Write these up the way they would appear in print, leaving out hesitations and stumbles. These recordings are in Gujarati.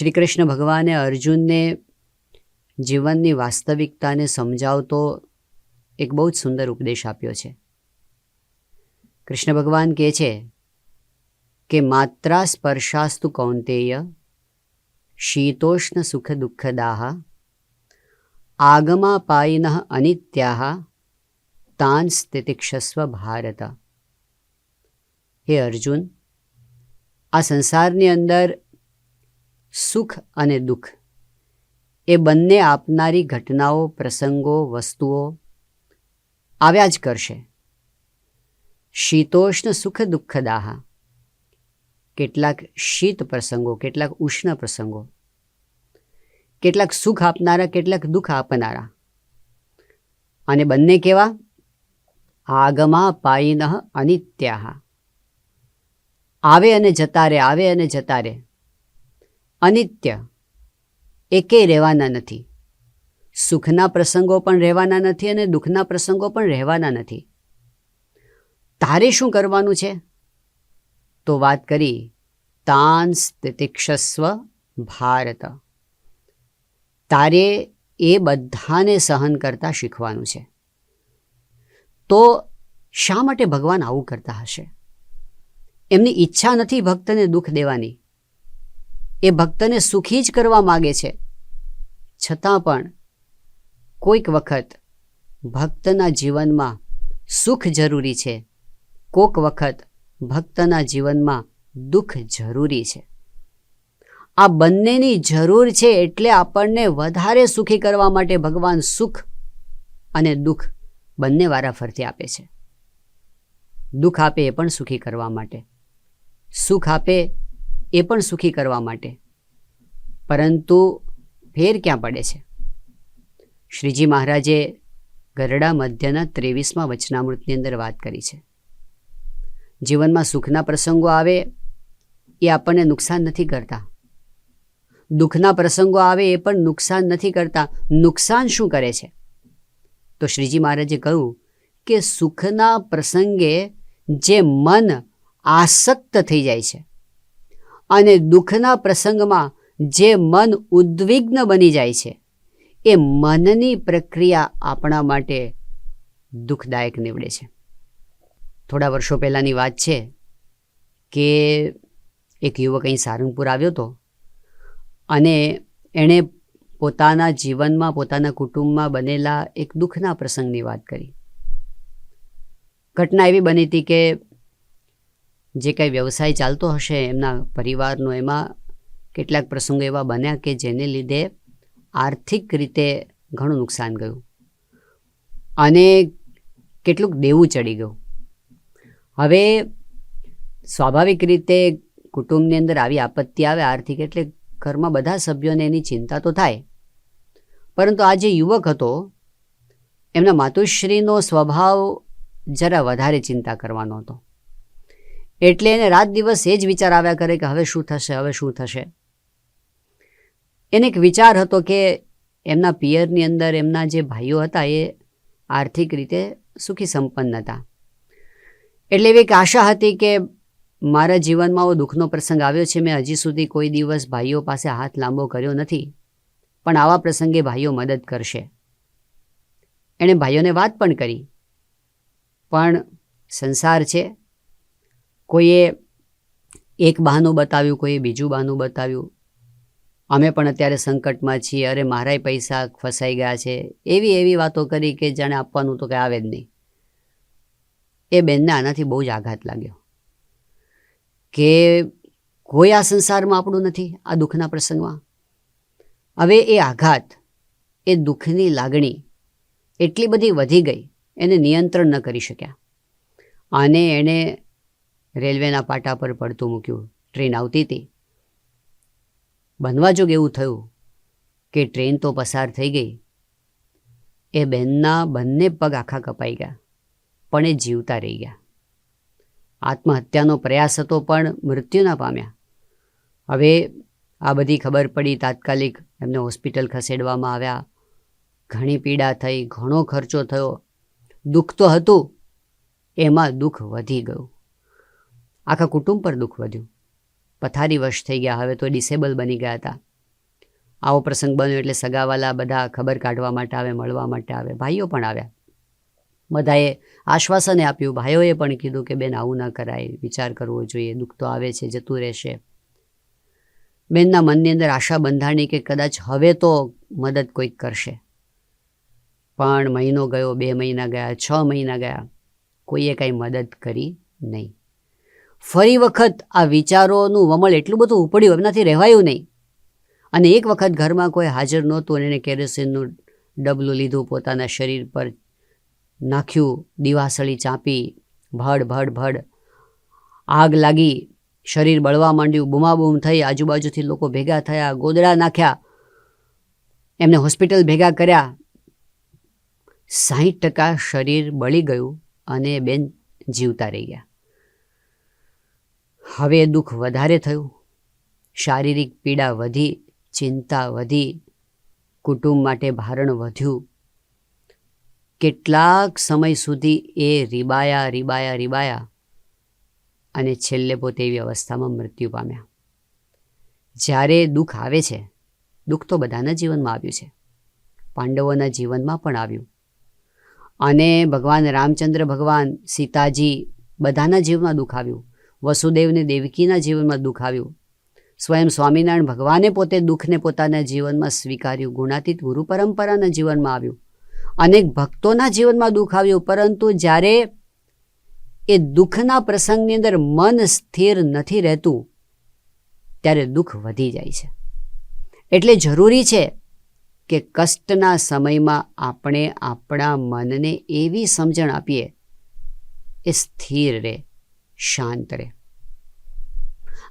શ્રી કૃષ્ણ ભગવાને અર્જુનને જીવનની વાસ્તવિકતાને સમજાવતો એક બહુ જ સુંદર ઉપદેશ આપ્યો છે. કૃષ્ણ ભગવાન કહે છે કે માત્રા સ્પર્શાસ્તુ કૌંતેય શીતોષ્ણ સુખ દુઃખદાહ આગમા પાયિનઃ અનિત્યાહ તાન સ્થિતિક્ષસ્વ ભારત. હે અર્જુન, આ સંસારની અંદર સુખ અને દુઃખ એ બંને આપનારી ઘટનાઓ, પ્રસંગો, વસ્તુઓ આવ્યા જ કરશે. શીતોષ્ણ સુખ દુઃખદાહ, કેટલાક શીત પ્રસંગો, કેટલાક ઉષ્ણ પ્રસંગો, કેટલાક સુખ આપનારા, કેટલાક દુઃખ આપનારા. અને બંને કેવા? આગમા પાયિનઃ અનિત્યાહ, આવે અને જતા રહે, આવે અને જતા રહે. અનિત્ય, એકેય રહેવાના નથી. સુખના પ્રસંગો પણ રહેવાના નથી અને દુઃખના પ્રસંગો પણ રહેવાના નથી. તારે શું કરવાનું છે? તો વાત કરી તાન સ્થિતિક્ષસ્વ ભારત. તારે એ બધાને સહન કરતા શીખવાનું છે. તો શા માટે ભગવાન આવું કરતા હશે? એમની ઈચ્છા નથી ભક્તને દુઃખ દેવાની. એ ભક્તને સુખી જ કરવા માગે છે. છતાં પણ કોઈક વખત ભક્તના જીવનમાં સુખ જરૂરી છે, કોઈક વખત ભક્તના જીવનમાં દુઃખ જરૂરી છે. આ બંનેની જરૂર છે, એટલે આપણને વધારે સુખી કરવા માટે ભગવાન સુખ અને દુઃખ બંને વારાફરતી આપે છે. દુઃખ આપે એ પણ સુખી કરવા માટે, સુખ આપે એ પણ સુખી કરવા માટે. પરંતુ ફેર ક્યાં પડે છે? શ્રીજી મહારાજે ગરડા મધ્યના 23મા વચનામૃતની અંદર વાત કરી છે. જીવનમાં સુખના પ્રસંગો આવે એ આપણને નુકસાન નથી કરતા, દુઃખના પ્રસંગો આવે એ પણ નુકસાન નથી કરતા. નુકસાન શું કરે છે? તો શ્રીજી મહારાજે કહ્યું કે સુખના પ્રસંગે જે મન આસક્ત થઈ જાય છે અને દુઃખના પ્રસંગમાં જે મન ઉદ્વિગ્ન બની જાય છે, એ મનની પ્રક્રિયા આપણા માટે દુઃખદાયક નીવડે છે. થોડા વર્ષો પહેલાંની વાત છે કે એક યુવક અહીં સારંગપુર આવ્યો હતો અને એણે પોતાના જીવનમાં, પોતાના કુટુંબમાં બનેલા એક દુઃખના પ્રસંગની વાત કરી. ઘટના એવી બની હતી કે જે કંઈ વ્યવસાય ચાલતો હશે એમના પરિવારનો, એમાં કેટલાક પ્રસંગો એવા બન્યા કે જેને લીધે આર્થિક રીતે ઘણું નુકસાન ગયું અને કેટલુંક દેવું ચડી ગયું. હવે સ્વાભાવિક રીતે કુટુંબની અંદર આવી આપત્તિ આવે આર્થિક, એટલે ઘરમાં બધા સભ્યોને એની ચિંતા તો થાય. પરંતુ આ જે યુવક હતો, એમના માતુશ્રીનો સ્વભાવ જરા વધારે ચિંતા કરવાનો હતો. એટલે એને રાત દિવસ એ જ વિચાર આવ્યા કરે કે હવે શું થશે, હવે શું થશે. એને એક વિચાર હતો કે એમના પિયરની અંદર એમના જે ભાઈઓ હતા એ આર્થિક રીતે સુખી સંપન્ન હતા. એટલે એવી એક આશા હતી કે મારા જીવનમાં આવો દુઃખનો પ્રસંગ આવ્યો છે, મેં હજી સુધી કોઈ દિવસ ભાઈઓ પાસે હાથ લાંબો કર્યો નથી, પણ આવા પ્રસંગે ભાઈઓ મદદ કરશે. એણે ભાઈઓને વાત પણ કરી, પણ સંસાર છે, કોઈએ એક બહાનું બતાવ્યું, કોઈએ બીજું બહાનું બતાવ્યું. અમે પણ અત્યારે સંકટમાં છીએ, અરે મારાય પૈસા ફસાઈ ગયા છે, એવી એવી વાતો કરી કે જાણે આપવાનું તો કંઈ આવે જ નહીં. એ બેનને આનાથી બહુ જ આઘાત લાગ્યો કે કોઈ આ સંસારમાં આપણું નથી, આ દુઃખના પ્રસંગમાં. હવે એ આઘાત, એ દુઃખની લાગણી એટલી બધી વધી ગઈ, એને નિયંત્રણ ન કરી શક્યા અને એણે રેલવેના પાટા પર પડતું મૂક્યું. ટ્રેન આવતી હતી, બનવા જોગ એવું થયું કે ટ્રેન તો પસાર થઈ ગઈ. એ બહેનના બંને પગ આખા કપાઈ ગયા, પણ એ જીવતા રહી ગયા. આત્મહત્યાનો પ્રયાસ હતો પણ મૃત્યુ ના પામ્યા. હવે આ બધી ખબર પડી, તાત્કાલિક એમને હોસ્પિટલ ખસેડવામાં આવ્યા. ઘણી પીડા થઈ, ઘણો ખર્ચો થયો. દુઃખ તો હતું, એમાં દુઃખ વધી ગયું. આખા કુટુંબ પર દુઃખ વધ્યું. પથારીવશ થઈ ગયા, હવે તો ડિસેબલ બની ગયા હતા. આવો પ્રસંગ બન્યો એટલે સગાવાલા બધા ખબર કાઢવા માટે આવે, મળવા માટે આવે. ભાઈઓ પણ આવ્યા. બધાએ આશ્વાસને આપ્યું. ભાઈઓએ પણ કીધું કે બેન આવું ન કરાય, વિચાર કરવો જોઈએ, દુઃખ તો આવે છે, જતું રહેશે. બેનના મનની અંદર આશા બંધાણી કે કદાચ હવે તો મદદ કોઈક કરશે. પણ મહિનો ગયો, 2 મહિના ગયા, 6 મહિના ગયા, કોઈએ કાંઈ મદદ કરી નહીં. ફરી વખત આ વિચારોનું વમળ એટલું બધું ઉપડ્યું, એમનાથી રહેવાયું નહીં. અને એક વખત ઘરમાં કોઈ હાજર નહોતું અને એણે કેરોસીનનું ડબલું લીધું, પોતાના શરીર પર નાખ્યું, દીવાસળી ચાંપી, ભડ ભડ ભડ આગ લાગી, શરીર બળવા માંડ્યું, બૂમાબૂમ થઈ, આજુબાજુથી લોકો ભેગા થયા, ગોદડા નાખ્યા, એમને હોસ્પિટલ ભેગા કર્યા. 60% શરીર બળી ગયું અને બેન જીવતા રહી ગયા. હવે દુઃખ વધારે થયું, શારીરિક પીડા વધી, ચિંતા વધી, કુટુંબ માટે ભારણ વધ્યું. કેટલાક સમય સુધી એ રીબાયા અને છેલ્લે પોતે એવી અવસ્થામાં મૃત્યુ પામ્યા. જ્યારે દુઃખ આવે છે, દુઃખ તો બધાના જીવનમાં આવ્યું છે, પાંડવોના જીવનમાં પણ આવ્યું. અને ભગવાન રામચંદ્ર ભગવાન, સીતાજી, બધાના જીવનમાં દુઃખ આવ્યું. વસુદેવને દેવકીના જીવનમાં દુઃખ આવ્યું. સ્વયં સ્વામિનારાયણ ભગવાને પોતે દુઃખને પોતાના જીવનમાં સ્વીકાર્યું. ગુણાતીત ગુરુ પરંપરાના જીવનમાં આવ્યું. અનેક ભક્તોના જીવનમાં દુઃખ આવ્યું. પરંતુ જ્યારે એ દુઃખના પ્રસંગની અંદર મન સ્થિર નથી રહેતું, ત્યારે દુઃખ વધી જાય છે. એટલે જરૂરી છે કે કષ્ટના સમયમાં આપણે આપણા મનને એવી સમજણ આપીએ એ સ્થિર રહે, શાંત રહે.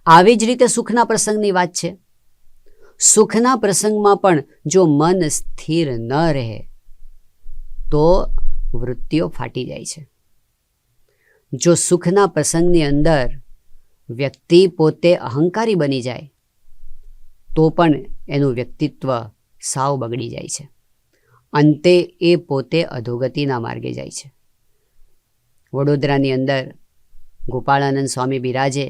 આવી જ રીતે સુખના પ્રસંગની વાત છે. સુખના પ્રસંગમાં પણ જો મન સ્થિર ન રહે તો વૃત્તિઓ ફાટી જાય છે. જો સુખના પ્રસંગની અંદર વ્યક્તિ પોતે અહંકારી બની જાય તો પણ એનું વ્યક્તિત્વ સાવ બગડી જાય છે. અંતે એ પોતે અધોગતિના માર્ગે જાય છે. વડોદરાની અંદર ગોપાળાનંદ સ્વામી બિરાજે,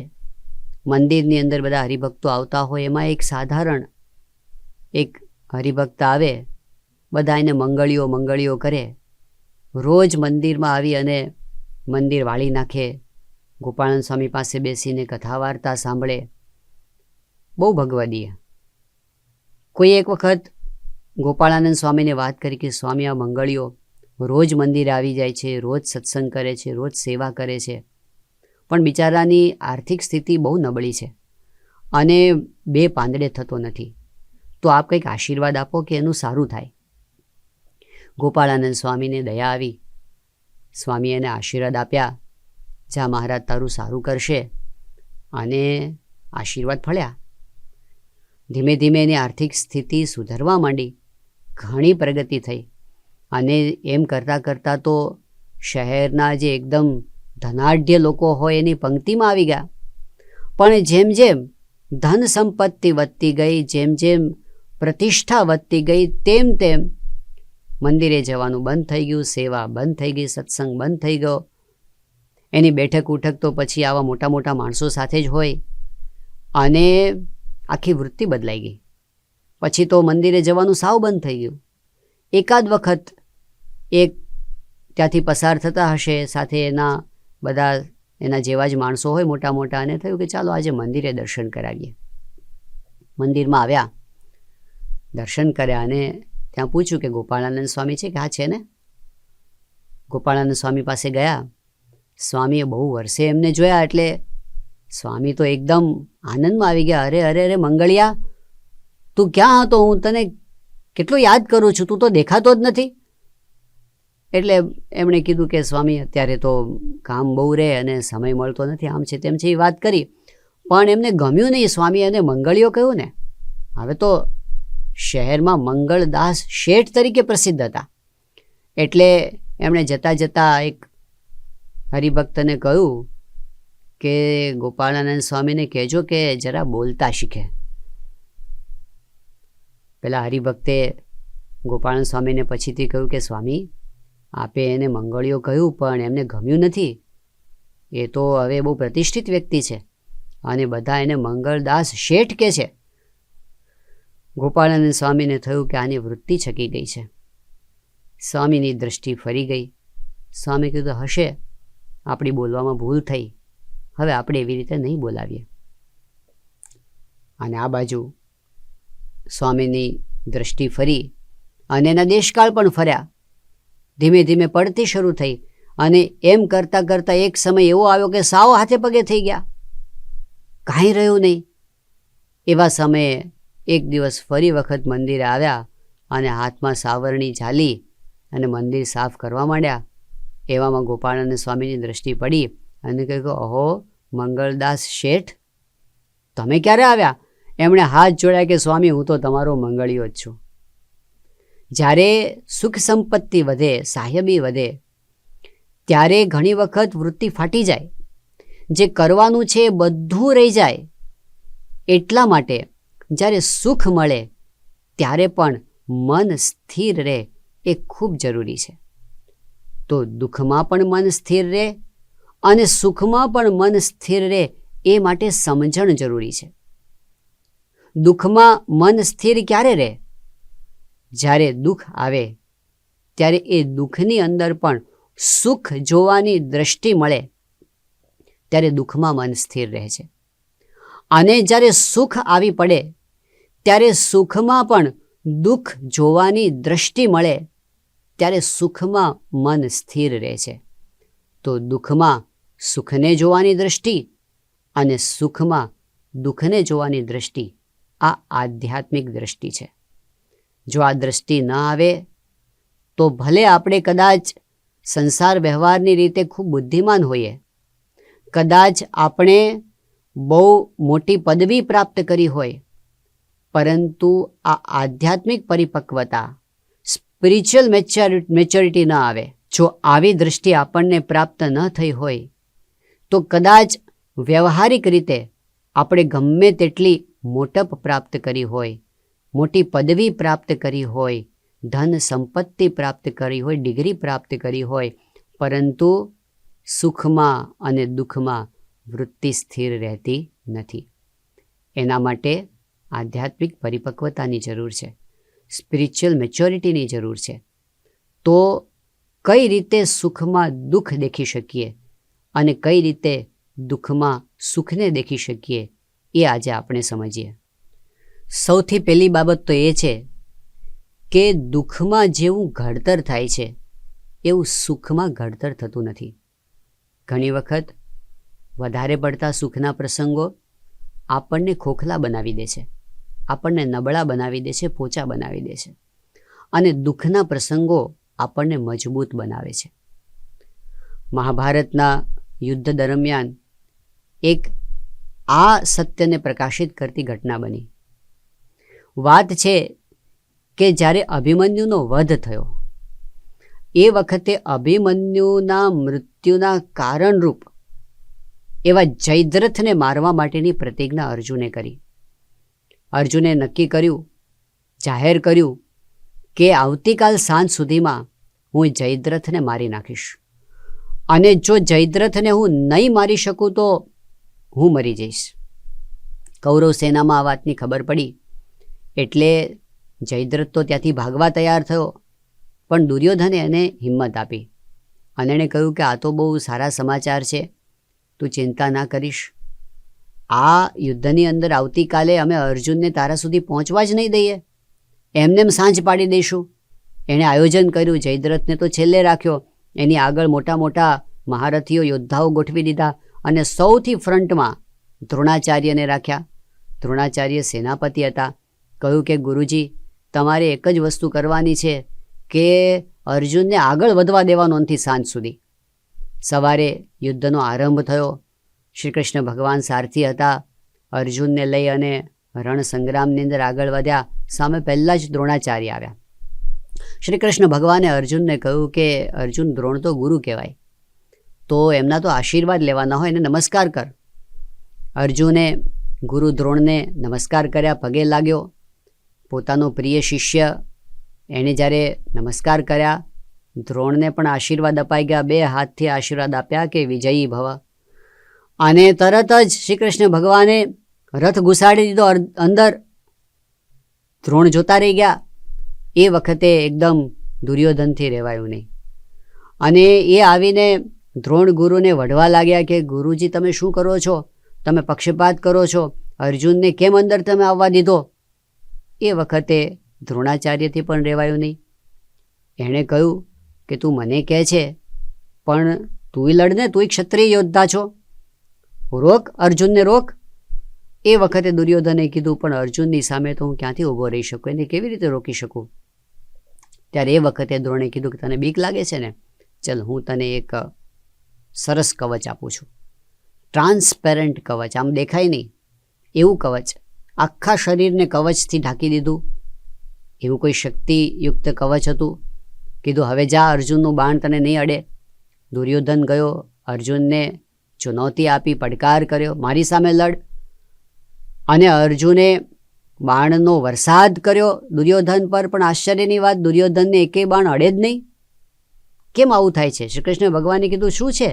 મંદિરની અંદર બધા હરિભક્તો આવતા હોય, એમાં એક સાધારણ એક હરિભક્ત આવે, બધા એને મંગળીઓ કરે. રોજ મંદિરમાં આવી અને મંદિર વાળી નાખે, ગોપાળાનંદ સ્વામી પાસે બેસીને કથા વાર્તા સાંભળે, બહુ ભગવદીય. કોઈ એક વખત ગોપાળાનંદ સ્વામીને વાત કરી કે સ્વામી, આ મંગળીઓ રોજ મંદિરે આવી જાય છે, રોજ સત્સંગ કરે છે, રોજ સેવા કરે છે, પણ બિચારાની આર્થિક સ્થિતિ બહુ નબળી છે અને 2 પાંદડે થતો નથી, તો આપ કંઈક આશીર્વાદ આપો કે એનું સારું થાય. ગોપાળાનંદ સ્વામીને દયા આવી. સ્વામી એને આશીર્વાદ આપ્યા, જા મહારાજ તારું સારું કરશે, અને આશીર્વાદ ફળ્યા. ધીમે ધીમે એની આર્થિક સ્થિતિ સુધરવા માંડી, ઘણી પ્રગતિ થઈ. અને એમ કરતાં કરતાં તો શહેરના જે એકદમ ધનાઢ્ય લોકો હોય એની પંક્તિમાં આવી ગયા. પણ જેમ જેમ ધન સંપત્તિ વધતી ગઈ, જેમ જેમ પ્રતિષ્ઠા વધતી ગઈ, તેમ તેમ મંદિરે જવાનું બંધ થઈ ગયું, સેવા બંધ થઈ ગઈ, સત્સંગ બંધ થઈ ગયો. એની બેઠક ઉઠક તો પછી આવા મોટા મોટા માણસો સાથે જ હોય, અને આખી વૃત્તિ બદલાઈ ગઈ. પછી તો મંદિરે જવાનું સાવ બંધ થઈ ગયું. એકાદ વખત એક ત્યાંથી પસાર થતા હશે, સાથે એના બધા એના જેવા જ માણસો હોય મોટા મોટા, અને થયું કે ચાલો આજે મંદિરે દર્શન કરાવીએ. મંદિરમાં આવ્યા, દર્શન કર્યા, અને ત્યાં પૂછ્યું કે ગોપાળાનંદ સ્વામી છે? કે હા છે ને. ગોપાળાનંદ સ્વામી પાસે ગયા. સ્વામીએ બહુ વર્ષે એમને જોયા એટલે સ્વામી તો એકદમ આનંદમાં આવી ગયા. અરે અરે અરે મંગળિયા, તું ક્યાં હતો? હું તને કેટલું યાદ કરું છું, તું તો દેખાતો જ નથી. એટલે એમણે કીધું કે સ્વામી અત્યારે તો કામ બહુ રહે અને સમય મળતો નથી, આમ છે તેમ છે, એ વાત કરી. પણ એમને ગમ્યું નહીં. સ્વામી એને મંગળીઓ કહ્યું ને. હવે તો શહેરમાં મંગળદાસ શેઠ તરીકે પ્રસિદ્ધ હતા. એટલે એમણે જતાં જતાં એક હરિભક્તને કહ્યું કે ગોપાળાનંદ સ્વામીને કહેજો કે જરા બોલતા શીખે. પેલા હરિભક્તે ગોપાળાનંદ સ્વામીને પછીથી કહ્યું કે સ્વામી, આપે એને મંગળીઓ કહ્યું પણ એમને ગમ્યું નથી. એ તો હવે બહુ પ્રતિષ્ઠિત વ્યક્તિ છે અને બધા એને મંગળદાસ શેઠ કહે છે. ગોપાળાનંદ સ્વામીને થયું કે આની વૃત્તિ છકી ગઈ છે. સ્વામીની દૃષ્ટિ ફરી ગઈ. સ્વામી કીધું હશે, આપણી બોલવામાં ભૂલ થઈ, હવે આપણે એવી રીતે નહીં બોલાવીએ. અને આ બાજુ સ્વામીની દૃષ્ટિ ફરી અને એના દેશકાળ પણ ફર્યા. ધીમે ધીમે પડતી શરૂ થઈ અને એમ કરતાં કરતાં એક સમય એવો આવ્યો કે સાવ હાથે પગે થઈ ગયા, કાંઈ રહ્યું નહીં. એવા સમયે એક દિવસ ફરી વખત મંદિરે આવ્યા અને હાથમાં સાવરણી ઝાલી અને મંદિર સાફ કરવા માંડ્યા. એવામાં ગોપાળાનંદ સ્વામીની દૃષ્ટિ પડી અને કહ્યું, અહો મંગળદાસ શેઠ, તમે ક્યારે આવ્યા? એમણે હાથ જોડ્યા કે સ્વામી, હું તો તમારો મંગળિયો જ છું. જ્યારે સુખ સંપત્તિ વધે, સાહેબી વધે, ત્યારે ઘણી વખત વૃત્તિ ફાટી જાય, જે કરવાનું છે એ બધું રહી જાય. એટલા માટે જ્યારે સુખ મળે ત્યારે પણ મન સ્થિર રહે એ ખૂબ જરૂરી છે. તો દુઃખમાં પણ મન સ્થિર રહે અને સુખમાં પણ મન સ્થિર રહે એ માટે સમજણ જરૂરી છે. દુઃખમાં મન સ્થિર ક્યારે રહે? જ્યારે દુઃખ આવે ત્યારે એ દુઃખની અંદર પણ સુખ જોવાની દૃષ્ટિ મળે ત્યારે દુઃખમાં મન સ્થિર રહે છે. અને જ્યારે સુખ આવી પડે ત્યારે સુખમાં પણ દુઃખ જોવાની દૃષ્ટિ મળે ત્યારે સુખમાં મન સ્થિર રહે છે. તો દુઃખમાં સુખને જોવાની દૃષ્ટિ અને સુખમાં દુઃખને જોવાની દૃષ્ટિ આ આધ્યાત્મિક દૃષ્ટિ છે. જો આ દૃષ્ટિ ન આવે તો ભલે આપણે કદાચ સંસાર વ્યવહારની રીતે ખૂબ બુદ્ધિમાન હોઈએ, કદાચ આપણે બહુ મોટી પદવી પ્રાપ્ત કરી હોય, પરંતુ આ આધ્યાત્મિક પરિપક્વતા, સ્પિરિચ્યુઅલ મેચ્યોરિટી ન આવે, જો આવી દૃષ્ટિ આપણને પ્રાપ્ત ન થઈ હોય તો કદાચ વ્યવહારિક રીતે આપણે ગમે તેટલી મોટપ પ્રાપ્ત કરી હોય, મોટી પદવી પ્રાપ્ત કરી હોય, ધન સંપત્તિ પ્રાપ્ત કરી હોય, ડિગ્રી પ્રાપ્ત કરી હોય, પરંતુ સુખમાં અને દુઃખમાં વૃત્તિ સ્થિર રહેતી નથી. એના માટે આધ્યાત્મિક પરિપક્વતાની જરૂર છે, સ્પિરિચ્યુઅલ મેચ્યોરિટીની જરૂર છે. તો કઈ રીતે સુખમાં દુઃખ દેખી શકીએ અને કઈ રીતે દુઃખમાં સુખને દેખી શકીએ એ આજે આપણે સમજીએ. સૌથી પહેલી બાબત તો એ છે કે દુઃખમાં જેવું ઘડતર થાય છે એવું સુખમાં ઘડતર થતું નથી. ઘણી વખત વધારે પડતા સુખના પ્રસંગો આપણને ખોખલા બનાવી દે છે, આપણને નબળા બનાવી દે છે, પોચા બનાવી દે છે. અને દુઃખના પ્રસંગો આપણને મજબૂત બનાવે છે. મહાભારતના યુદ્ધ દરમિયાન એક આ સત્યને પ્રકાશિત કરતી ઘટના બની. વાત છે કે જ્યારે અભિમન્યુનો વધ થયો એ વખતે અભિમન્યુના મૃત્યુના કારણરૂપ એવા જયદ્રથને મારવા માટેની પ્રતિજ્ઞા અર્જુને કરી. અર્જુને નક્કી કર્યું, જાહેર કર્યું કે આવતીકાલ સાંજ સુધીમાં હું જયદ્રથને મારી નાખીશ, અને જો જયદ્રથને હું નહીં મારી શકું તો હું મરી જઈશ. કૌરવ સેનામાં આ વાતની ખબર પડી એટલે જયદ્રથ તો ત્યાંથી ભાગવા તૈયાર થયો, પણ દુર્યોધને એને હિંમત આપી અને એણે કહ્યું કે આ તો બહુ સારા સમાચાર છે, તું ચિંતા ના કરીશ. આ યુદ્ધની અંદર આવતીકાલે અમે અર્જુનને તારા સુધી પહોંચવા જ નહીં દઈએ, એમને સાંજ પાડી દઈશું. એણે આયોજન કર્યું, જયદ્રથને તો છેલ્લે રાખ્યો, એની આગળ મોટા મોટા મહારથીઓ યોદ્ધાઓ ગોઠવી દીધા અને સૌથી ફ્રન્ટમાં દ્રોણાચાર્યને રાખ્યા. દ્રોણાચાર્ય સેનાપતિ હતા. કહ્યું કે ગુરુજી, તમારે એક જ વસ્તુ કરવાની છે કે અર્જુનને આગળ વધવા દેવાનો નથી સાંજ સુધી. સવારે યુદ્ધનો આરંભ થયો. શ્રી કૃષ્ણ ભગવાન સારથી હતા. અર્જુનને લઈ અને રણ સંગ્રામની અંદર આગળ વધ્યા. સામે પહેલાં જ દ્રોણાચાર્ય આવ્યા. શ્રી કૃષ્ણ ભગવાને અર્જુનને કહ્યું કે અર્જુન, દ્રોણ તો ગુરુ કહેવાય, તો એમના તો આશીર્વાદ લેવાના હોય, એને નમસ્કાર કર. અર્જુને ગુરુ દ્રોણને નમસ્કાર કર્યા, પગે લાગ્યો. પોતાનો પ્રિય શિષ્ય એણે જ્યારે નમસ્કાર કર્યા, દ્રોણને પણ આશીર્વાદ અપાઈ ગયા. બે હાથથી આશીર્વાદ આપ્યા કે વિજયી ભવ. અને તરત જ શ્રી કૃષ્ણ ભગવાને રથ ઘુસાડી દીધો અંદર. દ્રોણ જોતા રહી ગયા. એ વખતે એકદમ દુર્યોધનથી રહેવાયું નહીં અને એ આવીને દ્રોણ ગુરુને વઢવા લાગ્યા કે ગુરુજી તમે શું કરો છો, તમે પક્ષપાત કરો છો, અર્જુનને કેમ અંદર તમે આવવા દીધો. એ વખતે દ્રોણાચાર્યથી પણ રહેવાયું નહીં. એણે કહ્યું કે તું મને કહે છે પણ તુંય લડને, તુંય ક્ષત્રિય યોદ્ધા છો, રોક અર્જુનને રોક. એ વખતે દુર્યોધને કીધું પણ અર્જુનની સામે તો હું ક્યાંથી ઊભો રહી શકું, એને કેવી રીતે રોકી શકું. ત્યારે એ વખતે દ્રોણે કીધું કે તને બીક લાગે છે ને, ચલ હું તને એક સરસ કવચ આપું છું, ટ્રાન્સપેરન્ટ કવચ, આમ દેખાય નહીં એવું કવચ. આખા શરીરને કવચથી ઢાંકી દીધું. એવું કોઈ શક્તિયુક્ત કવચ હતું. કીધું હવે જા, અર્જુનનું બાણ તને નહીં અડે. દુર્યોધન ગયો, અર્જુનને ચુનૌતી આપી, પડકાર કર્યો, મારી સામે લડ. અને અર્જુને બાણનો વરસાદ કર્યો દુર્યોધન પર. પણ આશ્ચર્યની વાત, દુર્યોધનને એકેય બાણ અડે જ નહીં. કેમ આવું થાય છે? શ્રી કૃષ્ણ ભગવાને કીધું શું છે?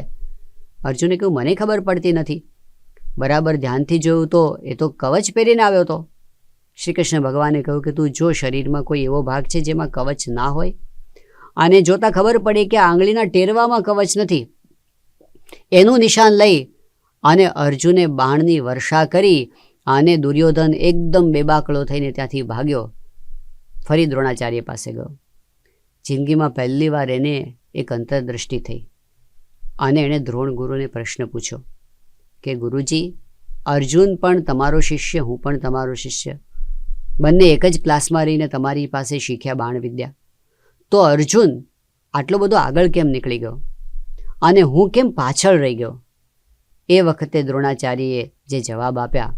અર્જુને કહ્યું મને ખબર પડતી નથી. બરાબર ધ્યાનથી જોયું તો એ તો કવચ પહેરીને આવ્યો હતો. શ્રી કૃષ્ણ ભગવાને કહ્યું કે તું જો શરીરમાં કોઈ એવો ભાગ છે જેમાં કવચ ના હોય. અને જોતાં ખબર પડી કે આંગળીના ટેરવામાં કવચ નથી. એનું નિશાન લઈ અને અર્જુને બાણની વર્ષા કરી અને દુર્યોધન એકદમ બેબાકળો થઈને ત્યાંથી ભાગ્યો. ફરી દ્રોણાચાર્ય પાસે ગયો. જિંદગીમાં પહેલી વાર એને એક અંતરદૃષ્ટિ થઈ અને એણે દ્રોણ ગુરુને પ્રશ્ન પૂછ્યો કે ગુરુજી, અર્જુન પણ તમારો શિષ્ય, હું પણ તમારો શિષ્ય, બંને એક જ ક્લાસમાં રહીને તમારી પાસે શીખ્યા બાણ વિદ્યા, તો અર્જુન આટલો બધો આગળ કેમ નીકળી ગયો અને હું કેમ પાછળ રહી ગયો? એ વખતે દ્રોણાચાર્યએ જે જવાબ આપ્યા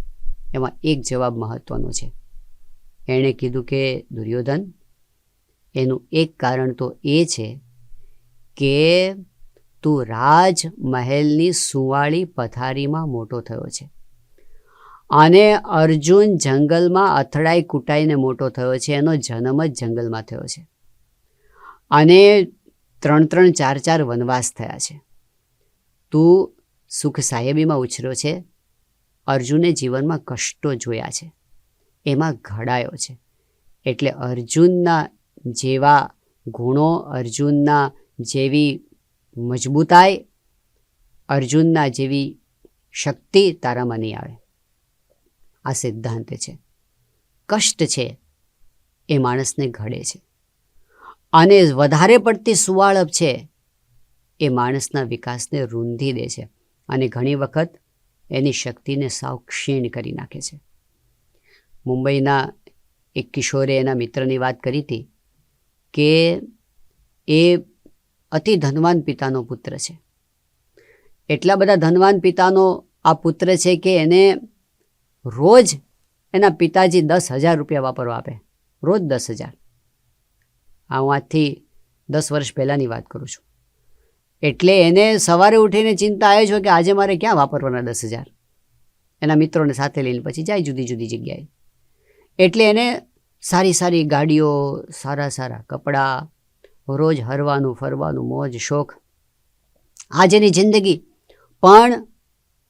એમાં એક જવાબ મહત્ત્વનો છે. એણે કીધું કે દુર્યોધન, એનું એક કારણ તો એ છે કે તું રાજમહેલની સુંવાળી પથારીમાં મોટો થયો છે અને અર્જુન જંગલમાં અથડાઈ કૂટાઈને મોટો થયો છે. એનો જન્મ જ જંગલમાં થયો છે અને 3-3, 4-4 વનવાસ થયા છે. તું સુખ સાહેબીમાં ઉછર્યો છે. અર્જુને જીવનમાં કષ્ટો જોયા છે, એમાં ઘડાયો છે. એટલે અર્જુનના જેવા ગુણો, અર્જુનના જેવી મજબૂતાઈ, અર્જુનના જેવી શક્તિ તારામાં નહીં આવે. આ સિદ્ધાંત છે. કષ્ટ છે એ માણસને ઘડે છે અને વધારે પડતી સુવાળપ છે એ માણસના વિકાસને રૂંધી દે છે અને ઘણી વખત એની શક્તિને સાવ ક્ષીણ કરી નાખે છે. મુંબઈના એક કિશોરે એના મિત્રની વાત કરી હતી કે એ અતિ ધનવાન પિતાનો પુત્ર છે. એટલા બધા ધનવાન પિતાનો આ પુત્ર છે કે એને રોજ એના પિતાજી 10,000 રૂપિયા વાપરવા આપે, રોજ 10,000. આ હું આજથી 10 વર્ષ પહેલાંની વાત કરું છું. એટલે એને સવારે ઉઠીને ચિંતા આવે છે કે આજે મારે ક્યાં વાપરવાના 10,000. એના મિત્રોને સાથે લઈને પછી જાય જુદી જુદી જગ્યાએ. એટલે એને સારી સારી ગાડીઓ, સારા સારા કપડાં, રોજ હરવાનું ફરવાનું, મોજ શોખ, આ જેની જિંદગી. પણ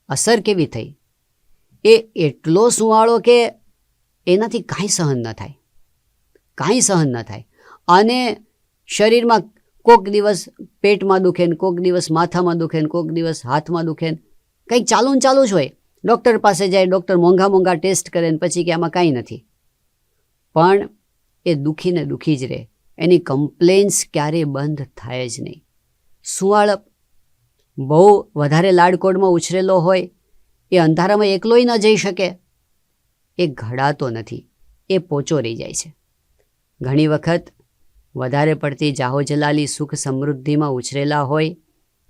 અસર કેવી થઈ? એ એટલો સુવાળો કે એનાથી કાંઈ સહન ન થાય, કાંઈ સહન ન થાય. અને શરીરમાં કોક દિવસ પેટમાં દુખે ને, કોક દિવસ માથામાં દુખે ને, કોક દિવસ હાથમાં દુખે ને, કંઈક ચાલુ ને ચાલુ જ હોય. ડૉક્ટર પાસે જાય, ડૉક્ટર મોંઘા મોંઘા ટેસ્ટ કરે ને પછી કે આમાં કાંઈ નથી. પણ એ દુખીને દુખી જ રહે. એની કમ્પ્લેન્સ ક્યારેય બંધ થાય જ નહીં. સુવાળપ, બહુ વધારે લાડકોડમાં ઉછરેલો હોય, એ અંધારામાં એકલોય ન જઈ શકે, એ ઘડાતો નથી, એ પોચો રહી જાય છે. ઘણી વખત વધારે પડતી જાહો જલાલી સુખ સમૃદ્ધિમાં ઉછરેલા હોય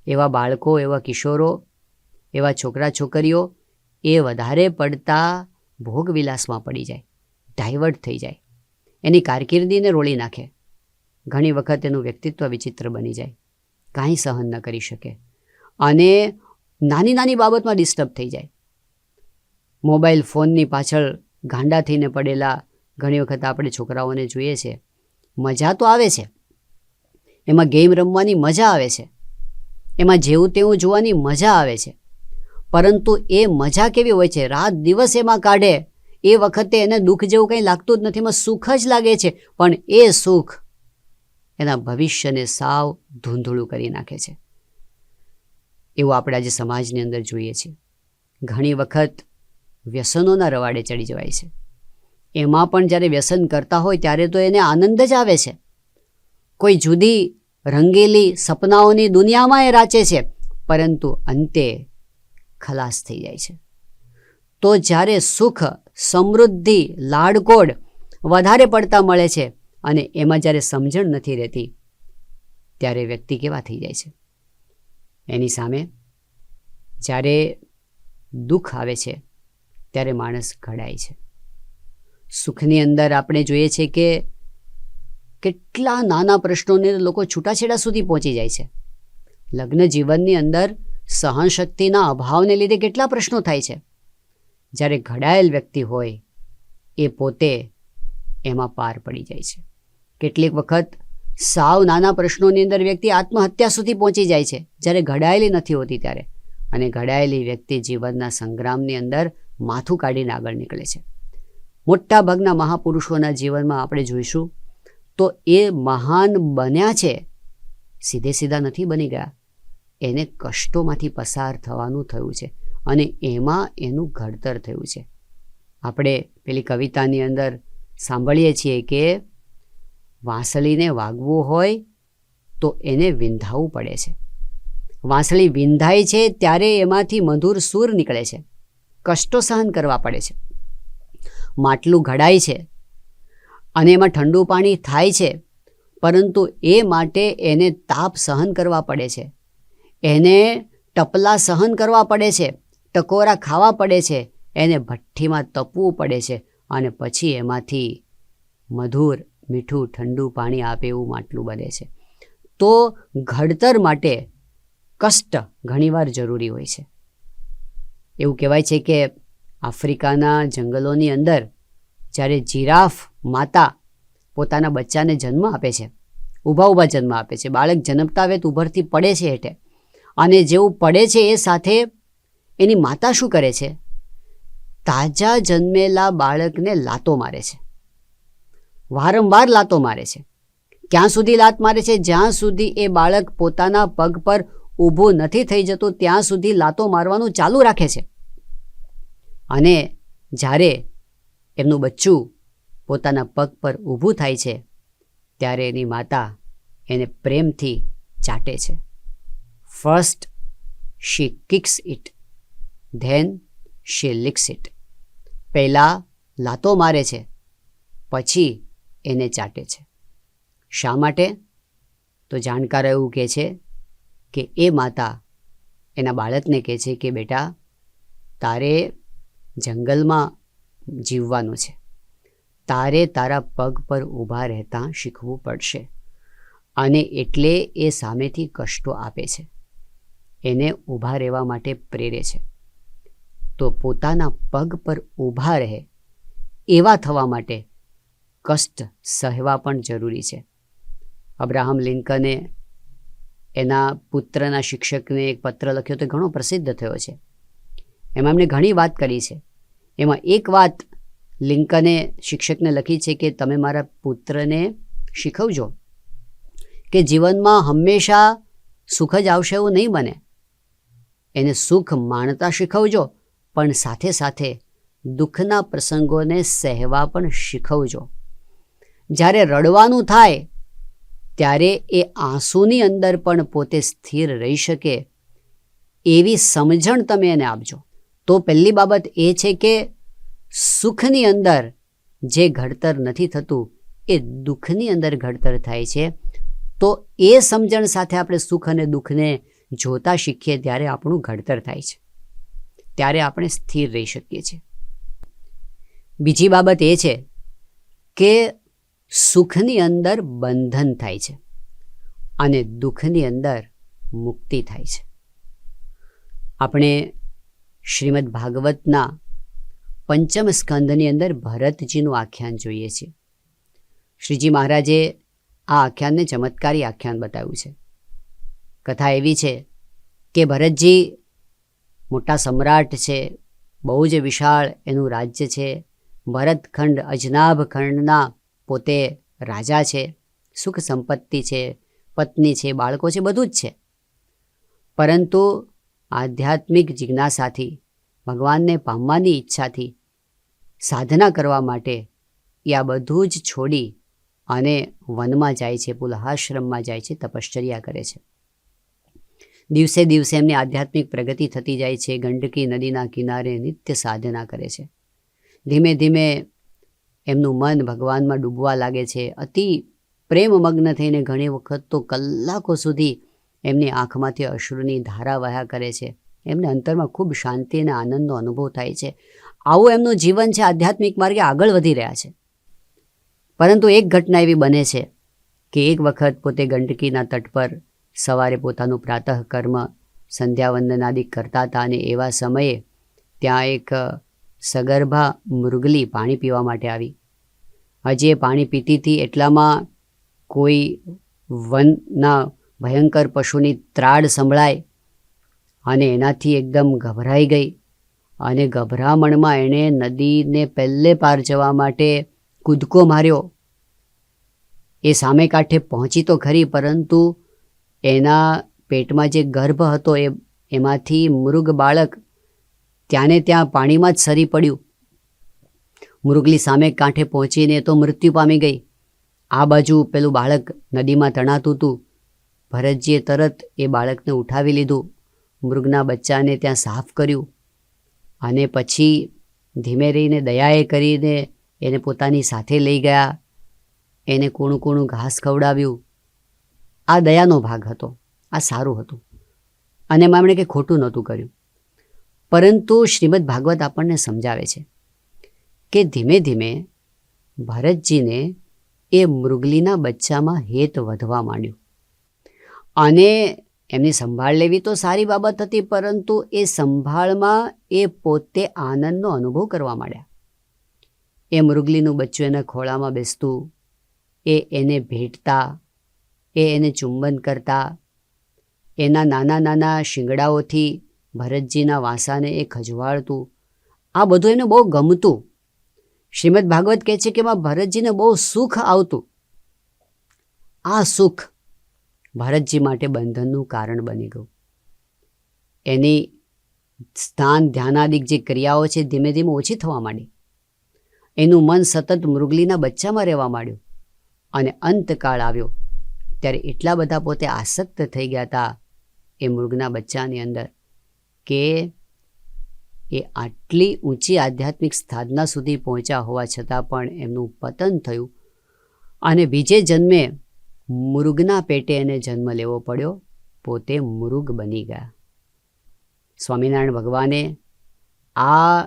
એવા બાળકો, એવા કિશોરો, એવા છોકરા છોકરીઓ એ વધારે પડતા ભોગવિલાસમાં પડી જાય, ડાયવર્ટ થઈ જાય, એની કારકિર્દીને રોળી નાખે. ઘણી વખત એનું વ્યક્તિત્વ વિચિત્ર બની જાય, કાંઈ સહન ન કરી શકે અને નાની નાની બાબતમાં ડિસ્ટર્બ થઈ જાય. મોબાઈલ ફોનની પાછળ ગાંડા થઈને પડેલા ઘણી વખત આપણે છોકરાઓને જોઈએ છે. મજા તો આવે છે, એમાં ગેમ રમવાની મજા આવે છે, એમાં જેવું તેવું જોવાની મજા આવે છે, પરંતુ એ મજા કેવી હોય છે? રાત દિવસ એમાં કાઢે એ વખતે એને દુઃખ જેવું કંઈ લાગતું જ નથી, એમાં સુખ જ લાગે છે, પણ એ સુખ એના ભવિષ્યને સાવ ધૂંધળું કરી નાખે છે. એવું આપણે આજે સમાજની અંદર જોઈએ છીએ. ઘણી વખત વ્યસનોના રવાડે ચડી જવાય છે. એમાં પણ જ્યારે વ્યસન કરતા હોય ત્યારે તો એને આનંદ જ આવે છે. કોઈ જુદી રંગેલી સપનાઓની દુનિયામાં એ રાચે છે, પરંતુ અંતે ખલાસ થઈ જાય છે. તો જ્યારે સુખ, સમૃદ્ધિ, લાડકોડ વધારે પડતા મળે છે અને એમાં જ્યારે સમજણ નથી રહેતી, ત્યારે વ્યક્તિ કેવા થઈ જાય છે. એની સામે જ્યારે દુઃખ આવે છે ત્યારે માણસ ઘડાય છે. સુખની અંદર આપણે જોઈએ છે કે કેટલા નાના પ્રશ્નોને લોકો છૂટાછેડા સુધી પહોંચી જાય છે. લગ્ન જીવનની અંદર સહનશક્તિના અભાવને લીધે કેટલા પ્રશ્નો થાય છે. જ્યારે ઘડાયેલ વ્યક્તિ હોય એ પોતે એમાં પાર પડી જાય છે. કેટલીક વખત સાવ નાના પ્રશ્નોની અંદર વ્યક્તિ આત્મહત્યા સુધી પહોંચી જાય છે, જ્યારે ઘડાયેલી નથી હોતી ત્યારે. અને ઘડાયેલી વ્યક્તિ જીવનના સંગ્રામની અંદર માથું કાઢીને આગળ નીકળે છે. મોટા ભાગના મહાપુરુષોના જીવનમાં આપણે જોઈશું તો એ મહાન બન્યા છે, સીધે સીધા નથી બની ગયા. એને કષ્ટોમાંથી પસાર થવાનું થયું છે અને એમાં એનું ઘડતર થયું છે. આપણે પેલી કવિતાની અંદર સાંભળીએ છીએ કે વાંસળીને વાગવું હોય તો એને વિંધાવવું પડે છે. વાંસળી વિંધાય છે ત્યારે એમાંથી મધુર સૂર નીકળે છે. કષ્ટો સહન કરવા પડે છે. માટલું ઘડાય છે અને એમાં ઠંડુ પાણી થાય છે, પરંતુ એ માટે એને તાપ સહન કરવા પડે છે, એને ટપલા સહન કરવા પડે છે, ટકોરા ખાવા પડે છે, એને ભઠ્ઠીમાં તપવું પડે છે અને પછી એમાંથી મધુર મીઠું ઠંડુ પાણી આપે એવું માટલું બને છે. તો ઘડતર માટે કષ્ટ ઘણીવાર જરૂરી હોય છે. એવું કહેવાય છે કે આફ્રિકાના જંગલોની અંદર જ્યારે જીરાફ માતા પોતાના બચ્ચાને જન્મ આપે છે, ઊભા જન્મ આપે છે, બાળક જન્મતા વેત ઊભરથી પડે છે હેઠે, અને જેવું પડે છે એ સાથે એની માતા શું કરે છે? તાજા જન્મેલા બાળકને લાતો મારે છે, વારંવાર લાતો મારે છે. ક્યાં સુધી લાત મારે છે? જ્યાં સુધી એ બાળક પોતાના પગ પર ઊભું નથી થઈ જતું ત્યાં સુધી લાતો મારવાનું ચાલુ રાખે છે. અને જ્યારે એમનું બચ્ચું પોતાના પગ પર ઊભું થાય છે ત્યારે એની માતા એને પ્રેમથી ચાટે છે. First she kicks it, then she licks it. પહેલાં લાતો મારે છે, પછી એને ચાટે છે. શા માટે? તો જાણકાર એવું કહે છે કે એ માતા એના બાળકને કહે છે કે બેટા, તારે જંગલમાં જીવવાનું છે, તારે તારા પગ પર ઊભા રહેતા શીખવું પડશે. અને એટલે એ સામેથી કષ્ટો આપે છે, એને ઊભા રહેવા માટે પ્રેરે છે. તો પોતાના પગ પર ઊભા રહે એવા થવા માટે કષ્ટ સહેવા પણ જરૂરી છે. અબ્રાહમ લિંકને એના પુત્રના શિક્ષકને એક પત્ર લખ્યો તો ઘણો પ્રસિદ્ધ થયો છે. એમાં એમણે ઘણી વાત કરી છે. એમાં એક વાત લિંકને શિક્ષકને લખી છે કે તમે મારા પુત્રને શીખવજો કે જીવનમાં હંમેશા સુખ જ આવશે એવું નહીં બને. એને સુખ માણતા શીખવજો, પણ સાથે સાથે દુઃખના પ્રસંગોને સહેવા પણ શીખવજો. જ્યારે રડવાનું થાય ત્યારે એ આંસુની અંદર પણ પોતે સ્થિર રહી શકે એવી સમજણ તમે એને આપજો. તો પહેલી બાબત એ છે કે સુખની અંદર જે ઘડતર નથી થતું એ દુઃખની અંદર ઘડતર થાય છે. તો એ સમજણ સાથે આપણે સુખ અને દુઃખને જોતા શીખીએ ત્યારે આપણું ઘડતર થાય છે, ત્યારે આપણે સ્થિર રહી શકીએ છીએ. બીજી બાબત એ છે કે સુખની અંદર બંધન થાય છે અને દુઃખની અંદર મુક્તિ થાય છે. આપણે શ્રીમદ ભાગવતના પંચમ સ્કંદની અંદર ભરતજીનું આખ્યાન જોઈએ છીએ. શ્રીજી મહારાજે આ આખ્યાનને ચમત્કારી આખ્યાન બતાવ્યું છે. કથા એવી છે કે ભરતજી મોટા સમ્રાટ છે, બહુ જ વિશાળ એનું રાજ્ય છે, ભરતખંડ અજનાભ ખંડના પોતે રાજા છે, સુખ સંપત્તિ છે, પત્ની છે, બાળકો છે, બધું જ છે. પરંતુ આધ્યાત્મિક જિજ્ઞાસાથી, ભગવાનને પામવાની ઈચ્છાથી, સાધના કરવા માટે એ આ બધું જ છોડી અને વનમાં જાય છે, પુલહાશ્રમમાં જાય છે, તપશ્ચર્યા કરે છે. દિવસે દિવસે એમની આધ્યાત્મિક પ્રગતિ થતી જાય છે. ગંડકી નદીના કિનારે નિત્ય સાધના કરે છે. ધીમે ધીમે એમનું મન ભગવાનમાં ડૂબવા લાગે છે. અતિ પ્રેમમગ્ન થઈને ઘણી વખત તો કલાકો સુધી એમની આંખમાંથી અશ્રુની ધારા વહ્યા કરે છે. એમને અંતરમાં ખૂબ શાંતિ અને આનંદનો અનુભવ થાય છે. આવું એમનું જીવન છે. આધ્યાત્મિક માર્ગે આગળ વધી રહ્યા છે. પરંતુ એક ઘટના એવી બને છે કે એક વખત પોતે ગંડકીના તટ પર સવારે પોતાનું પ્રાતઃ કર્મ સંધ્યાવંદનાદિક કરતા હતા અને એવા સમયે ત્યાં એક સગર્ભા મૃગલી પાણી પીવા માટે આવી. હજી એ પાણી પીતી હતી એટલામાં કોઈ વનના ભયંકર પશુની ત્રાડ સંભળાય અને એનાથી એકદમ ગભરાઈ ગઈ અને ગભરામણમાં એણે નદીને પહેલે પાર જવા માટે કૂદકો માર્યો. એ સામે કાંઠે પહોંચી તો ખરી, પરંતુ એના પેટમાં જે ગર્ભ હતો એમાંથી મૃગ બાળક ત્યાંને ત્યાં પાણીમાં જ સરી પડ્યું. મૃગલી સામે કાંઠે પહોંચીને તો મૃત્યુ પામી ગઈ. આ બાજુ પેલું બાળક નદીમાં તણાતું હતું. ભરતજીએ તરત એ બાળકને ઉઠાવી લીધું, મૃગના બચ્ચાને ત્યાં સાફ કર્યું અને પછી ધીમે રહીને દયાએ કરીને એને પોતાની સાથે લઈ ગયા. એને કૂણું કૂણું ઘાસ ખવડાવ્યું. આ દયાનો ભાગ હતો, આ સારું હતું અને એમાં એમણે કંઈ ખોટું નહોતું કર્યું. પરંતુ શ્રીમદ ભાગવત આપણને સમજાવે છે કે ધીમે ધીમે ભરતજીને એ મૃગલીના બચ્ચામાં હેત વધવા માંડ્યું અને એમની સંભાળ લેવી તો સારી બાબત હતી, પરંતુ એ સંભાળમાં એ પોતે આનંદનો અનુભવ કરવા માંડ્યા. એ મૃગલીનું બચ્ચું એના ખોળામાં બેસતું, એ એને ભેટતા, એ એને ચુંબન કરતા, એના નાના નાના શિંગડાઓથી ભરતજીના વાંસાને એ ખજવાળતું. આ બધું એને બહુ ગમતું. શ્રીમદ ભાગવત કહે છે કે એમાં ભરતજીને બહુ સુખ આવતું. આ સુખ ભરતજી માટે બંધનનું કારણ બની ગયું. એની સ્નાન ધ્યાનાદિક જે ક્રિયાઓ છે ધીમે ધીમે ઓછી થવા માંડી. એનું મન સતત મૃગલીના બચ્ચામાં રહેવા માંડ્યું અને અંતકાળ આવ્યો ત્યારે એટલા બધા પોતે આસક્ત થઈ ગયા હતા એ મૃગના બચ્ચાની અંદર કે એ આટલી ઊંચી આધ્યાત્મિક સાધના સુધી પહોંચ્યા હોવા છતાં પણ એમનું પતન થયું અને બીજે જન્મે મૃગના પેટે એને જન્મ લેવો પડ્યો. પોતે મૃગ બની ગયા. સ્વામિનારાયણ ભગવાને આ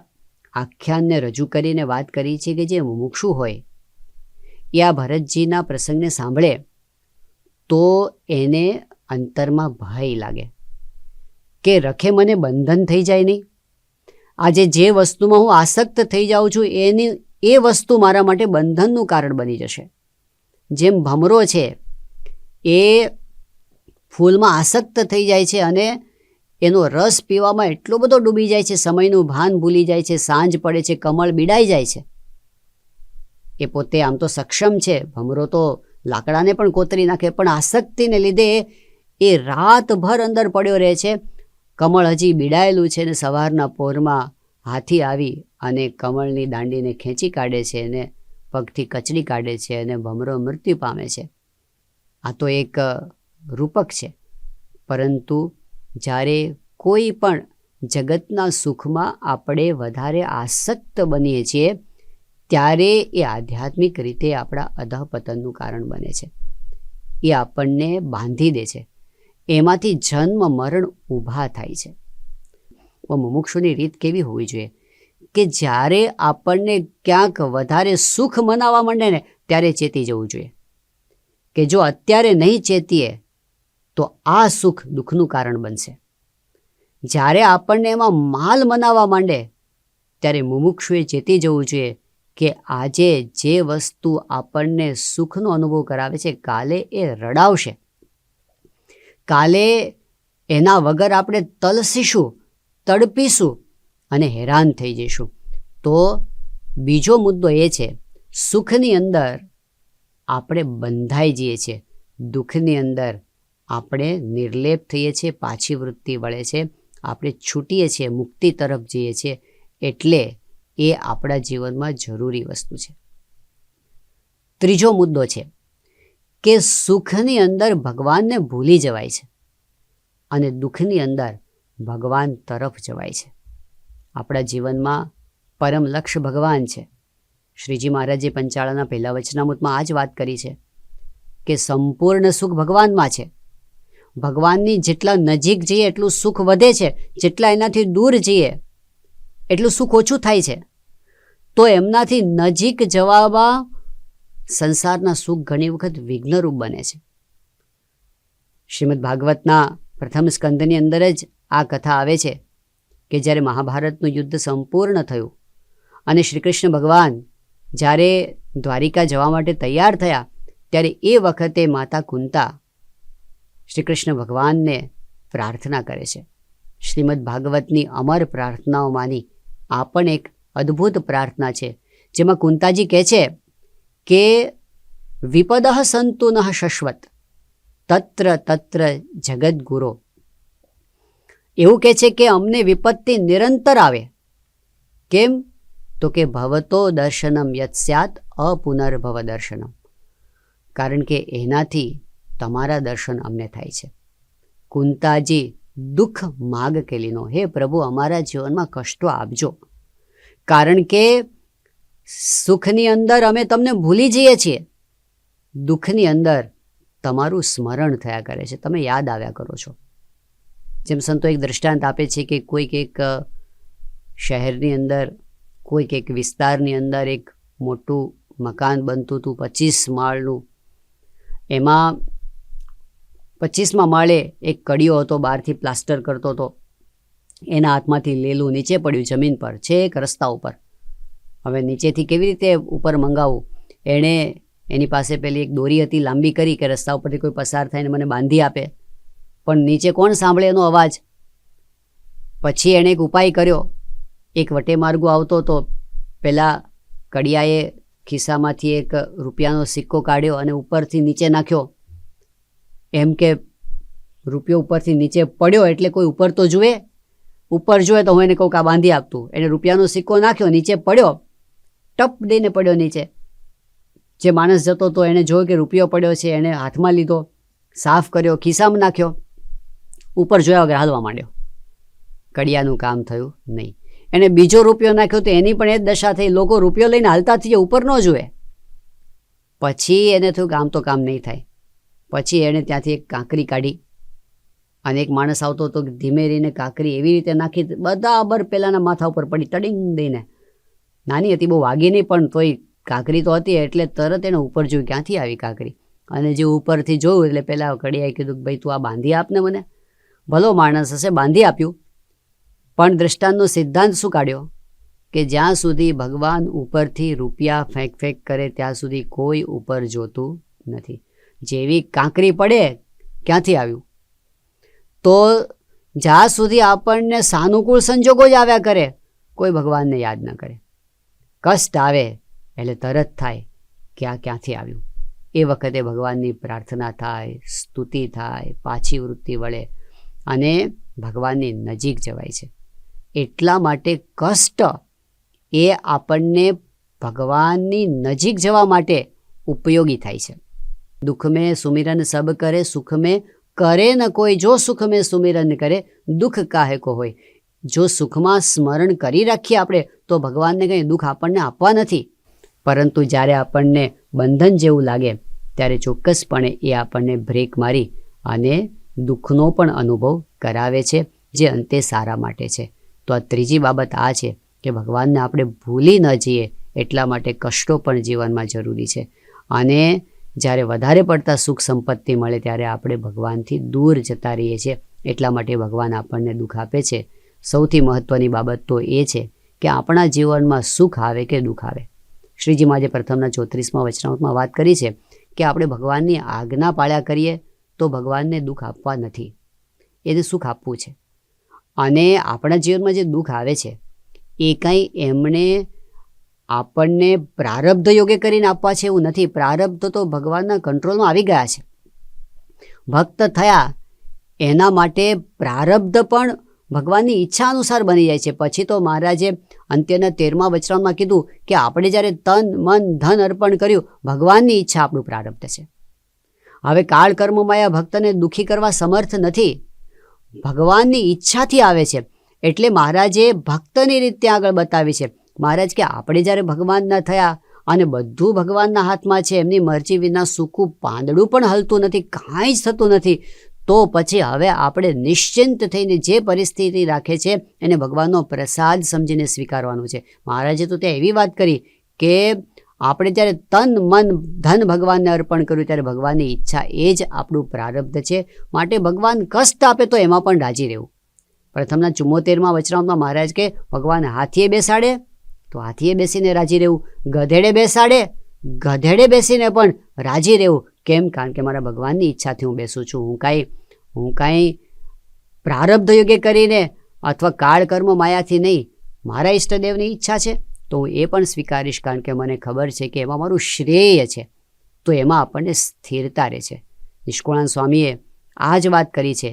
આખ્યાનને રજૂ કરીને વાત કરી છે કે જે મુમુક્ષુ હોય એ આ ભરતજીના પ્રસંગને સાંભળે તો એને અંતરમાં ભય લાગે કે રખે મને બંધન થઈ જાય નહીં. આજે જે વસ્તુમાં હું આસક્ત થઈ જાઉં છું એ વસ્તુ મારા માટે બંધનનું કારણ બની જશે. જેમ ભમરો છે એ ફૂલમાં આસક્ત થઈ જાય છે અને એનો રસ પીવામાં એટલો બધો ડૂબી જાય છે, સમયનું ભાન ભૂલી જાય છે, સાંજ પડે છે, કમળ બીડાઈ જાય છે. એ પોતે આમ તો સક્ષમ છે, ભમરો તો લાકડાને પણ કોતરી નાખે, પણ આસક્તિને લીધે એ રાતભર અંદર પડ્યો રહે છે. કમળ હજી બીડાયેલું છે ને સવારના પોરમાં હાથી આવી અને કમળની દાંડીને ખેંચી કાઢે છે અને પગથી કચડી કાઢે છે અને ભમરો મૃત્યુ પામે છે. આ તો એક રૂપક છે. પરંતુ જ્યારે કોઈ પણ જગતના સુખમાં આપણે વધારે આસક્ત બનીએ છીએ ત્યારે એ આધ્યાત્મિક રીતે આપણા અધઃપતનનું કારણ બને છે. એ આપણને બાંધી દે છે. એમાંથી જન્મ મરણ ઊભા થાય છે. મુમુક્ષુની રીત કેવી હોવી જોઈએ કે જ્યારે આપણને ક્યાંક વધારે સુખ મનાવવા માંડે ને ત્યારે ચેતી જવું જોઈએ કે જો અત્યારે નહીં ચેતીએ તો આ સુખ દુઃખનું કારણ બનશે. જ્યારે આપણને એમાં માલ મનાવવા માંડે ત્યારે મુમુક્ષુએ ચેતી જવું જોઈએ કે આજે જે વસ્તુ આપણને સુખનો અનુભવ કરાવે છે કાલે એ રડાવશે. કાલે એના વગર આપણે તલસીશું, તડપીશું અને હેરાન થઈ જઈશું. તો બીજો મુદ્દો એ છે, સુખની અંદર આપણે બંધાઈ જઈએ છીએ, દુઃખની અંદર આપણે નિર્લેપ થઈએ છીએ, પાછી વૃત્તિ વળે છે, આપણે છૂટીએ છીએ, મુક્તિ તરફ જઈએ છીએ. એટલે એ આપણા જીવનમાં જરૂરી વસ્તુ છે. ત્રીજો મુદ્દો છે કે સુખની અંદર ભગવાનને ભૂલી જવાય છે અને દુઃખની અંદર ભગવાન તરફ જવાય છે. આપણા જીવનમાં પરમ લક્ષ્ય ભગવાન છે. શ્રીજી મહારાજે પંચાળાના પહેલા વચનામૃતમાં આ જ વાત કરી છે કે સંપૂર્ણ સુખ ભગવાનમાં છે. ભગવાનની જેટલા નજીક જઈએ એટલું સુખ વધે છે, જેટલા એનાથી દૂર જઈએ એટલું સુખ ઓછું થાય છે. તો એમનાથી નજીક જવામાં સંસારના સુખ ઘણી વખત વિઘ્નરૂપ બને છે. શ્રીમદ ભાગવતના પ્રથમ સ્કંદની અંદર જ આ કથા આવે છે કે જ્યારે મહાભારતનું યુદ્ધ સંપૂર્ણ થયું અને શ્રી કૃષ્ણ ભગવાન જ્યારે દ્વારિકા જવા માટે તૈયાર થયા, ત્યારે એ વખતે માતા કુંતા શ્રી કૃષ્ણ ભગવાનને પ્રાર્થના કરે છે. શ્રીમદ ભાગવતની અમર પ્રાર્થનાઓમાંની આ પણ એક અદ્ભુત પ્રાર્થના છે, જેમાં કુંતાજી કહે છે કે વિપદઃ સંતુ નઃ શશ્વત તત્ર તત્ર જગદગુરો. એવું કહે છે કે અમને વિપત્તિ નિરંતર આવે. કેમ? તો કે ભવતો દર્શનમ યત સ્યાત અપુનર્ભવ દર્શનમ. કારણ કે એનાથી તમારા દર્શન અમને થાય છે. કુંતાજી દુઃખ માગ કેલીનો, હે પ્રભુ અમારા જીવનમાં કષ્ટો આપજો, કારણ કે સુખની અંદર અમે તમને ભૂલી જઈએ છીએ, દુઃખની અંદર તમારું સ્મરણ થયા કરે છે, તમે યાદ આવ્યા કરો છો. જેમ સંતો એક દૃષ્ટાંત આપે છે કે કોઈક એક શહેરની અંદર, કોઈક એક વિસ્તારની અંદર એક મોટું મકાન બનતું હતું 25 માળનું. એમાં 25મા માળે એક કડિયો હતો, બહારથી પ્લાસ્ટર કરતો હતો. એના હાથમાંથી લેલું નીચે પડ્યું જમીન પર, છેક રસ્તા ઉપર. હવે નીચેથી કેવી રીતે ઉપર મંગાવવું? એણે એની પાસે પેલી એક દોરી હતી લાંબી કરી કે રસ્તા ઉપરથી કોઈ પસાર થઈને મને બાંધી આપે, પણ નીચે કોણ સાંભળે એનો અવાજ? પછી એણે એક ઉપાય કર્યો. એક વટે માર્ગો આવતો હતો, પહેલાં કડિયાએ ખિસ્સામાંથી એક રૂપિયાનો સિક્કો કાઢ્યો અને ઉપરથી નીચે નાખ્યો. એમ કે રૂપિયો ઉપરથી નીચે પડ્યો એટલે કોઈ ઉપર તો જુએ, ઉપર જુએ તો હું એને કહું કે આ બાંધી આપતું. એને રૂપિયાનો સિક્કો નાખ્યો, નીચે પડ્યો, ટપ દઈને પડ્યો નીચે. જે માણસ જતો હતો એણે જોયું કે રૂપિયો પડ્યો છે, એણે હાથમાં લીધો, સાફ કર્યો, ખિસ્સામાં નાખ્યો, ઉપર જોયા વગર હાલવા માંડ્યો. કડિયાનું કામ થયું નહીં. એણે બીજો રૂપિયો નાખ્યો તો એની પણ એ જ દશા થઈ. લોકો રૂપિયો લઈને હાલતા થઈ જાય, ઉપર ન જુએ. પછી એને થયું કે આમ તો કામ નહીં થાય. પછી એણે ત્યાંથી એક કાંકરી કાઢી અને એક માણસ આવતો હતો, ધીમે રહીને કાંકરી એવી રીતે નાખી, બરાબર પેલાના માથા ઉપર પડી ટડિંગ દઈને. નાની હતી, બહુ વાગી નહીં, પણ તોય કાંકરી તો હતી એટલે તરત એને ઉપર જોયું, ક્યાંથી આવી કાંકરી. અને જે ઉપરથી જોયું એટલે પેલા કડિયાએ કીધું કે ભાઈ તું આ બાંધી આપને મને. ભલો માણસ હશે, બાંધી આપ્યું. પણ દ્રષ્ટાંતનો સિદ્ધાંત શું કાઢ્યો કે જ્યાં સુધી ભગવાન ઉપરથી રૂપિયા ફેંક ફેંક કરે ત્યાં સુધી કોઈ ઉપર જોતું નથી. જેવી કાંકરી પડે, ક્યાંથી આવ્યું? તો જ્યાં સુધી આપણને સાનુકૂળ સંજોગો જ આવ્યા કરે, કોઈ ભગવાનને યાદ ન કરે. કષ્ટ આવે એટલે તરત થાય કે આ ક્યાંથી આવ્યું. એ વખતે ભગવાનની પ્રાર્થના થાય, સ્તુતિ થાય, પાછી વૃત્તિ વળે અને ભગવાનની નજીક જવાય છે. એટલા માટે કષ્ટ એ આપણને ભગવાનની નજીક જવા માટે ઉપયોગી થાય છે. દુઃખ મેં સુમિરન સબ કરે, સુખ મેં કરે ન કોઈ, જો સુખ મેં સુમિરન કરે દુઃખ કાહે કો હોય. જો સુખમાં સ્મરણ કરી રાખીએ આપણે તો ભગવાનને કંઈ દુઃખ આપણને આપવા નથી. પરંતુ જ્યારે આપણને બંધન જેવું લાગે ત્યારે ચોક્કસપણે એ આપણને બ્રેક મારી અને દુઃખનો પણ અનુભવ કરાવે છે, જે અંતે સારા માટે છે. તો આ ત્રીજી બાબત આ છે કે ભગવાનને આપણે ભૂલી ન જઈએ, એટલા માટે કષ્ટો પણ જીવનમાં જરૂરી છે. અને જ્યારે વધારે પડતા સુખ સંપત્તિ મળે ત્યારે આપણે ભગવાનથી દૂર જતા રહીએ છીએ. એટલા માટે ભગવાન આપણને દુઃખ આપે છે. સૌથી મહત્ત્વની બાબત તો એ છે કે આપણા જીવનમાં સુખ આવે કે દુઃખ આવે, શ્રીજી મહારાજે પ્રથમના 34મા વચનામૃતમાં વાત કરી છે કે આપણે ભગવાનની આજ્ઞા પાળ્યા કરીએ તો ભગવાનને દુઃખ આપવા નથી, એને સુખ આપવું છે. અને આપણા જીવનમાં જે દુઃખ આવે છે એ કંઈ એમણે આપણને પ્રારબ્ધ યોગે કરીને આપવા છે એવું નથી. પ્રારબ્ધ તો ભગવાનના કંટ્રોલમાં આવી ગયા છે. ભક્ત થયા એના માટે પ્રારબ્ધ પણ ભગવાનની ઈચ્છા અનુસાર બની જાય છે. પછી તો મહારાજે અંત્યના 13મા વચનામાં કીધું કે આપણે જ્યારે તન મન ધન અર્પણ કર્યું, ભગવાનની ઈચ્છા આપણું પ્રારબ્ધ છે. હવે કાળ કર્મ માયા ભક્તને દુઃખી કરવા સમર્થ નથી, ભગવાનની ઈચ્છાથી આવે છે. એટલે મહારાજે ભક્તની રીત ત્યાં આગળ બતાવી છે. મહારાજ કે આપણે જ્યારે ભગવાનના થયા અને બધું ભગવાનના હાથમાં છે, એમની મરજી વિના સૂકું પાંદડું પણ હલતું નથી, કાંઈ જ થતું નથી, તો પછી હવે આપણે નિશ્ચિંત થઈને જે પરિસ્થિતિ રાખે છે એને ભગવાનનો પ્રસાદ સમજીને સ્વીકારવાનું છે. મહારાજે તો ત્યાં એવી વાત કરી કે આપણે જ્યારે તન મન ધન ભગવાનને અર્પણ કર્યું ત્યારે ભગવાનની ઈચ્છા એ જ આપણું પ્રારબ્ધ છે. માટે ભગવાન કષ્ટ આપે તો એમાં પણ રાજી રહેવું. પ્રથમના 74મા વચનામૃતમાં મહારાજ કે ભગવાન હાથીએ બેસાડે તો હાથીએ બેસીને રાજી રહેવું, ગધેડે બેસાડે ગધેડે બેસીને પણ રાજી રહેવું. કેમ? કારણ કે મારા ભગવાનની ઈચ્છાથી હું બેસું છું. હું કાંઈ પ્રારબ્ધ યોગે કરીને અથવા કાળ કર્મ માયાથી નહીં, મારા ઈષ્ટદેવની ઈચ્છા છે તો હું એ પણ સ્વીકારીશ, કારણ કે મને ખબર છે કે એમાં મારું શ્રેય છે. તો એમાં આપણને સ્થિરતા રહે છે. નિષ્કુળાનંદ સ્વામીએ આ જ વાત કરી છે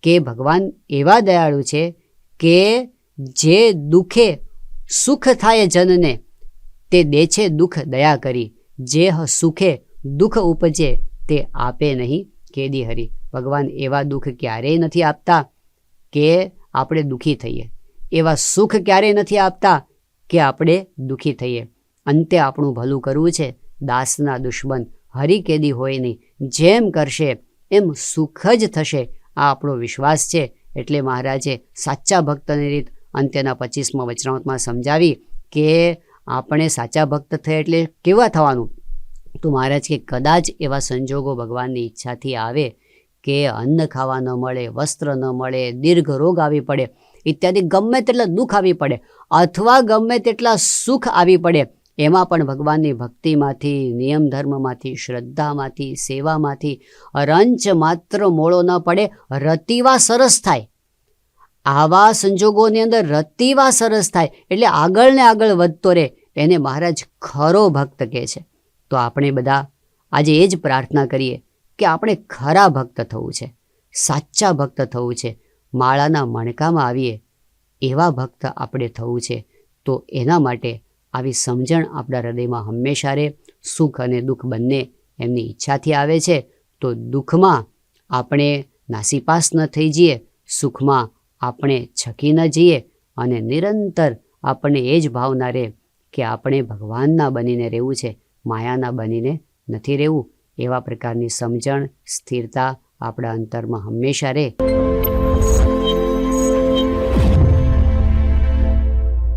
કે ભગવાન એવા દયાળુ છે કે જે દુઃખે સુખ થાય જનને તે દે છે દુઃખ દયા કરી, જે સુખે દુઃખ ઉપજે તે આપે નહીં કેદી હરી. ભગવાન એવા દુઃખ ક્યારેય નથી આપતા કે આપણે દુઃખી થઈએ, એવા સુખ ક્યારેય નથી આપતા કે આપણે દુઃખી થઈએ. અંતે આપણું ભલું કરવું છે. દાસના દુશ્મન હરી કેદી હોય નહીં, જેમ કરશે એમ સુખ જ થશે, આ આપણો વિશ્વાસ છે. એટલે મહારાજે સાચા ભક્તની રીત અંત્યના 25મા વચનામૃતમાં સમજાવી કે આપણે સાચા ભક્ત થયા એટલે કેવા થવાનું. તો મહારાજ કે કદાચ એવા સંજોગો ભગવાનની ઈચ્છાથી આવે કે અન્ન ખાવા ન મળે, વસ્ત્ર ન મળે, દીર્ઘ રોગ આવી પડે ઇત્યાદિ, ગમે તેટલા દુઃખ આવી પડે અથવા ગમે તેટલા સુખ આવી પડે, એમાં પણ ભગવાનની ભક્તિમાંથી, નિયમ ધર્મમાંથી, શ્રદ્ધામાંથી, સેવામાંથી રંચ માત્ર મોળો ન પડે, રતિવા સરસ થાય. આવા સંજોગોની અંદર રતિવા સરસ થાય એટલે આગળ ને આગળ વધતો રહે, એને મહારાજ ખરો ભક્ત કહે છે. તો આપણે બધા આજે એ જ પ્રાર્થના કરીએ કે આપણે ખરા ભક્ત થવું છે, સાચા ભક્ત થવું છે, માળાના મણકામાં આવીએ એવા ભક્ત આપણે થવું છે. તો એના માટે આવી સમજણ આપણા હૃદયમાં હંમેશા રહે. સુખ અને દુઃખ બંને એમની ઈચ્છાથી આવે છે. તો દુઃખમાં આપણે નાસીપાસ ન થઈ જઈએ, સુખમાં આપણે છકી ન જઈએ, અને નિરંતર આપણને એ જ ભાવના રહે કે આપણે ભગવાનના બનીને રહેવું છે, માયાના બનીને નથી રહેવું. એવા પ્રકારની સમજણ, સ્થિરતા આપણા અંતરમાં હંમેશા રહે.